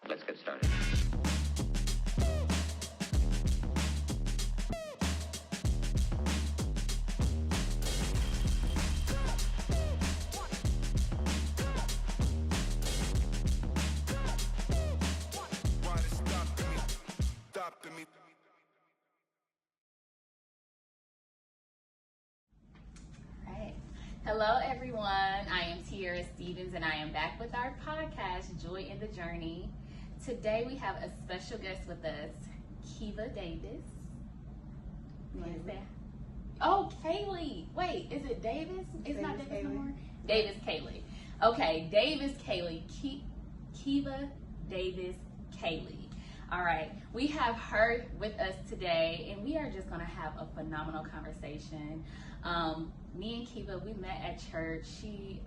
Let's get started. Right. Hello, everyone. I am Tiara Stevens, and I am back with our podcast, Joy in the Journey. Today, we have a special guest with us, Keva Davis. You want to say? Oh, Caley. Wait, is it Davis? It's not Davis Caley. no more? Davis Caley. Okay, Davis Caley. Keva Davis Caley. All right, we have her with us today, and we are just going to have a phenomenal conversation. Me and Keva, we met at church.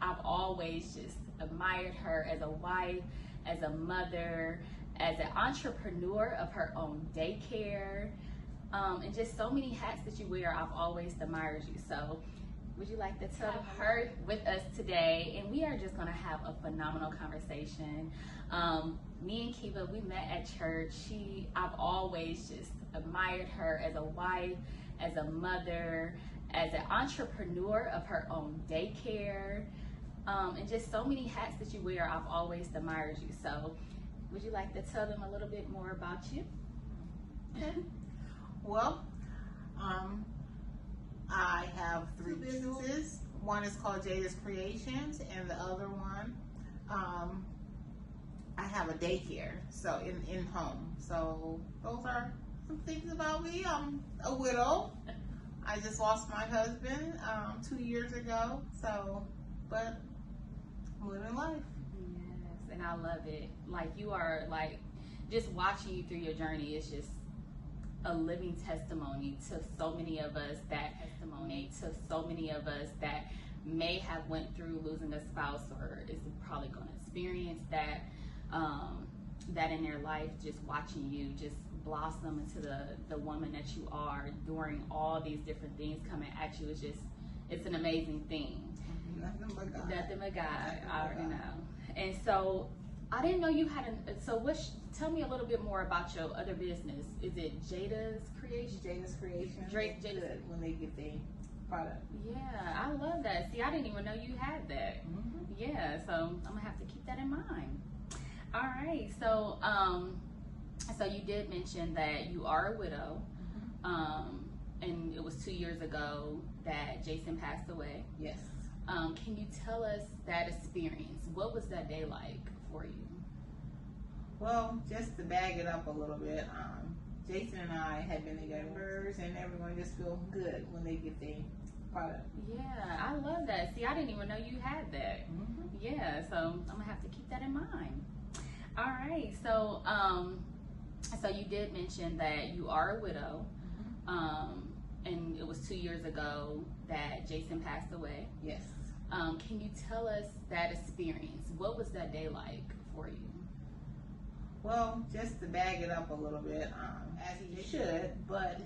I've always just admired her as a wife, as a mother, as an entrepreneur of her own daycare, and just so many hats that you wear. I've always admired you. So would you like to tell her with us today? And we are just going to have a phenomenal conversation. Me and Keva, we met at church. I've always just admired her as a wife, as a mother, as an entrepreneur of her own daycare, and just so many hats that you wear. I've always admired you. So would you like to tell them a little bit more about you? Well, I have three businesses. One is called Jada's Creations, and the other one, I have a daycare, so in home. So those are some things about me. I'm a widow. I just lost my husband 2 years ago. So, but I'm living life. Yes, and I love it. Like, you are, like, just watching you through your journey is just a living testimony to so many of us that may have went through losing a spouse, or is probably going to experience that in their life. Just watching you just blossom into the woman that you are during all these different things coming at you is just, it's an amazing thing. Nothing but God. Nothing but God. I already know. And so I didn't know you had tell me a little bit more about your other business. Is it Jada's Creation? Jada's Creations. Jada's Good when they get their product. Yeah, I love that. See, I didn't even know you had that. Mm-hmm. Yeah, so I'm gonna have to keep that in mind. All right, so so you did mention that you are a widow, and it was 2 years ago that Jason passed away. Yes. Can you tell us that experience? What was that day like for you? Well, just to bag it up a little bit, Jason and I had been together, and everyone just feel good when they get their product. Yeah, I love that. See, I didn't even know you had that. Mm-hmm. Yeah, so I'm gonna have to keep that in mind. All right, so so you did mention that you are a widow, and it was 2 years ago that Jason passed away. Yes. Can you tell us that experience? What was that day like for you? Well, just to bag it up a little bit, as he should, but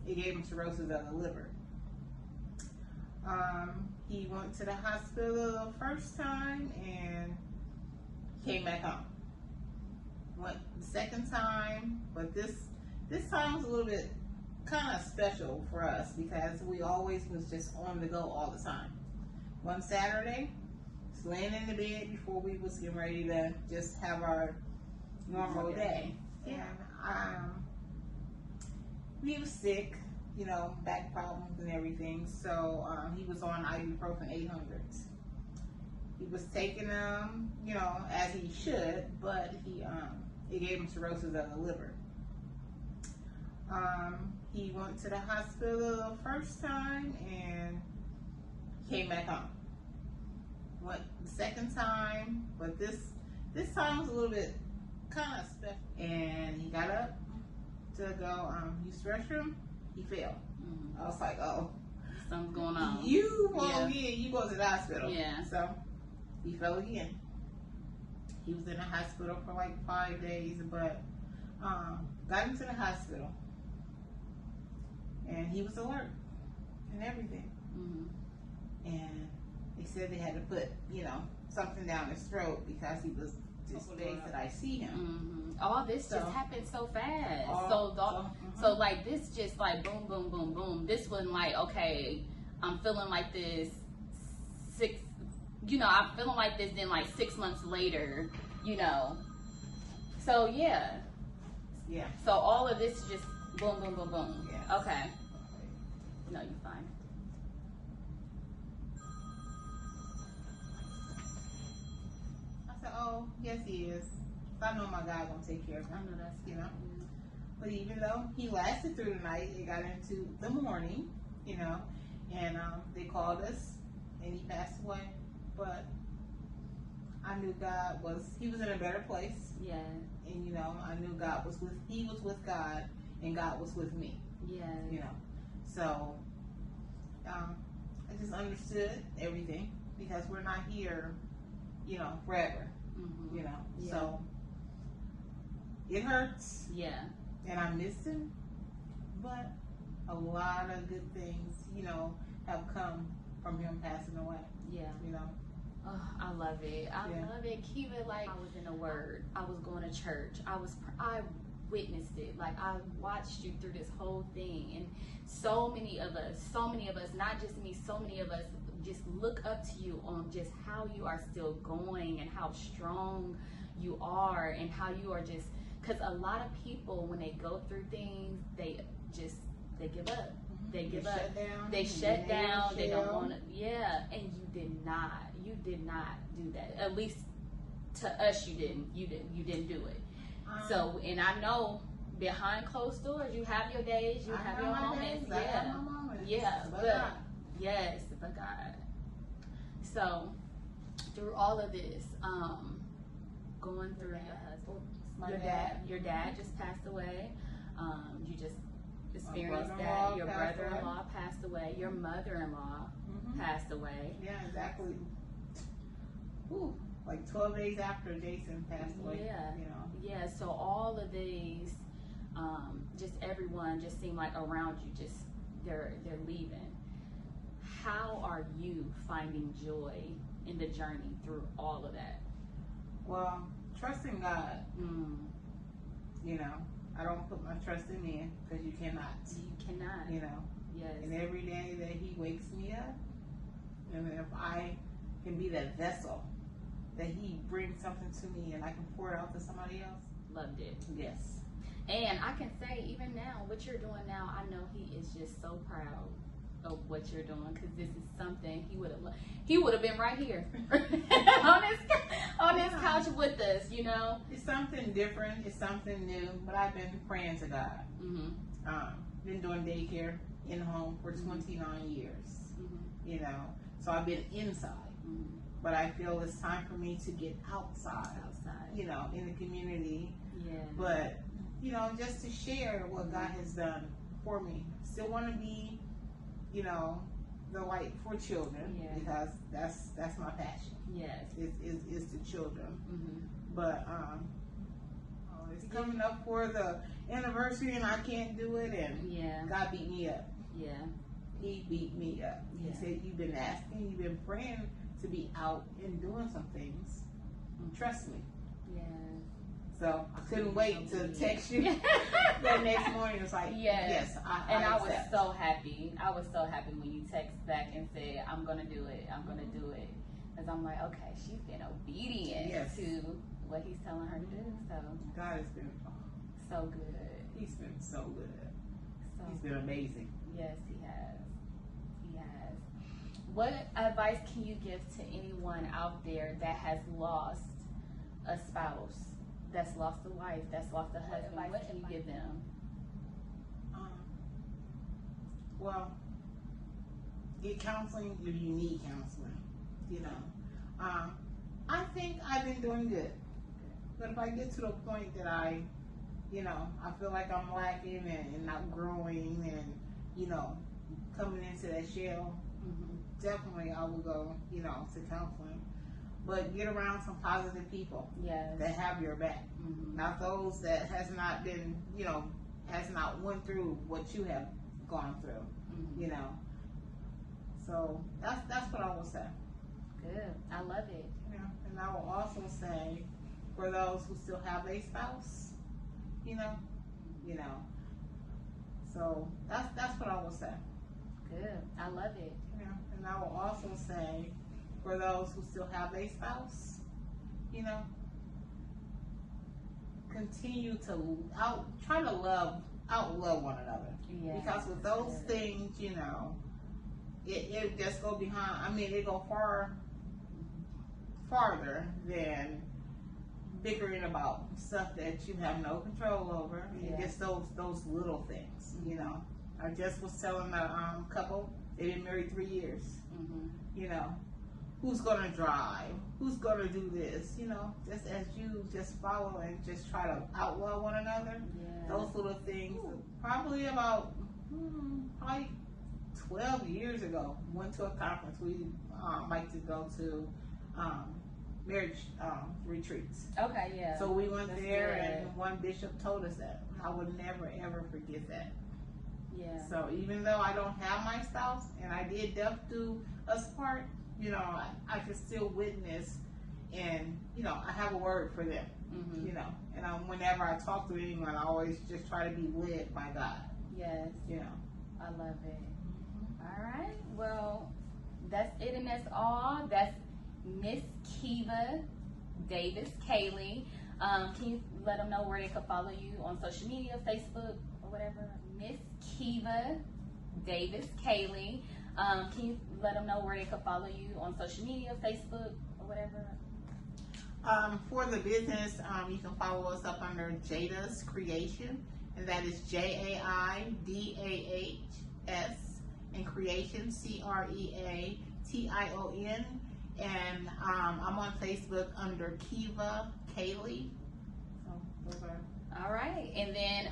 it gave him cirrhosis of the liver. He went to the hospital the first time and came back home. Went the second time, but this time was a little bit kind of special for us because we always was just on the go all the time. One Saturday, just laying in the bed before we was getting ready to just have our normal day. And he was sick, back problems and everything. So he was on ibuprofen 800s. He was taking them, as he should, but it gave him cirrhosis of the liver. He went to the hospital the first time and came back home. Went the second time, but this time was a little bit kind of special. And he got up to go use the restroom. He fell. I was like, oh, something's going on. You fall again, you go to the hospital. Yeah. So he fell again. He was in the hospital for like 5 days, but got him to the hospital. And he was alert and everything. And they said they had to put, something down his throat because he was just days that I see him. All this just happened so fast. So like this just like boom, boom, boom, boom. This one like, okay, I'm feeling like this I'm feeling like this then like 6 months later, So yeah. Yeah. So all of this is just boom, boom, boom, boom. Yeah. Okay. No, you're fine. I said, oh, yes, he is. I know my God gonna take care of him. I know that's But even though he lasted through the night, it got into the morning, and they called us, and he passed away. But I knew he was in a better place. Yeah. And I knew he was with God, and God was with me. Yeah. So I just understood everything because we're not here, forever. Yeah. So it hurts. Yeah. And I missed him, but a lot of good things, have come from him passing away. Yeah. Oh, I love it. I love it. Keva, like I was in a word. I was going to church. I witnessed it. Like I watched you through this whole thing, and so many of us, not just me, so many of us just look up to you on just how you are still going and how strong you are and how you are just, because a lot of people when they go through things, they give up. They give up. They shut down. They don't want to. Yeah, and you did not do that. At least to us, you didn't. You didn't do it. So, and I know behind closed doors, you have your days, you have your moments. Yeah, but yes, but God. So, through all of this, going through your dad just passed away. You just experienced that. Your brother-in-law passed away. Your mother-in-law passed away. Yeah, exactly. Ooh, like 12 days after Jason passed away. Yeah. Yeah, so all of these, just everyone just seemed like around you, just they're leaving. How are you finding joy in the journey through all of that? Well, trusting God. I don't put my trust in man because you cannot. You cannot. Yes. And every day that he wakes me up, and if I can be that vessel that he brings something to me and I can pour it out to somebody else. Loved it. Yes. And I can say, even now, what you're doing now, I know he is just so proud of what you're doing because this is something he would have been right here on this couch with us, It's something different. It's something new. But I've been praying to God. Been doing daycare in home for 29 years. So I've been inside. But I feel it's time for me to get outside. In the community. Yeah. But just to share what God has done for me. Still want to be, the light for children because that's my passion. Yes. Is the children. But it's coming up for the anniversary and I can't do it and God beat me up. Yeah. He beat me up. He said, you've been asking, you've been praying to be out and doing some things. Trust me. Yeah. So I couldn't wait to text you that next morning. It was like, yes, I was so happy. I was so happy when you text back and said, I'm going to do it. I'm going to do it. Because I'm like, okay, she's been obedient to what he's telling her to do. So God has been so good. He's been so good. He's good. been amazing. Yes, he has. He has. What advice can you give to anyone out there that has lost a spouse, that's lost a wife, that's lost a husband? What can you give them? Well, get counseling if you need counseling. I think I've been doing good. But if I get to the point that I feel like I'm lacking and not growing and, coming into that shell, definitely I will go, to counseling. But get around some positive people that have your back. Not those that has not been, has not went through what you have gone through, So that's what I will say. Good. I love it. Yeah. And I will also say, for those who still have a spouse, you know. So that's what I will say. Good. I love it. Yeah. And I will also say, for those who still have a spouse, you know, continue to try to outlove one another. Yeah. Because with those things, you know, it just go behind. I mean, it go farther than bickering about stuff that you have no control over. Yeah. And just those little things, you know. I just was telling a couple, they've been married 3 years. You know, who's gonna drive? Who's gonna do this? You know, just as you just follow and just try to outlaw one another. Yeah. Those little things. Probably about probably 12 years ago, went to a conference. We like to go to marriage retreats. Okay, yeah. So we went That's there, good. and one bishop told us that. I would never ever forget that. Yeah. So even though I don't have my spouse, and I did death do us part, you know, I can still witness, and you know, I have a word for them. You know, and whenever I talk to anyone, I always just try to be led by God. Yes. You know. I love it. All right. Well, that's it, and that's all. That's Miss Keva Davis Caley. Can you let them know where they can follow you on social media, Facebook, or whatever? Miss Keva Davis Caley. Can you let them know where they can follow you on social media, Facebook, or whatever? For the business, you can follow us up under Jada's Creation, and that is JAIDAHS, and Creation, CREATION. And I'm on Facebook under Keva Caley. So those are. All right, and then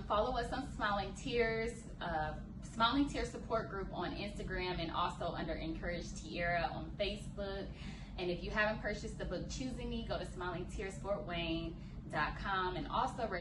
follow us on Smiling Tears Support Group on Instagram, and also under Encourage Tierra on Facebook. And if you haven't purchased the book Choosing Me, go to smilingtearsfortwayne.com, and also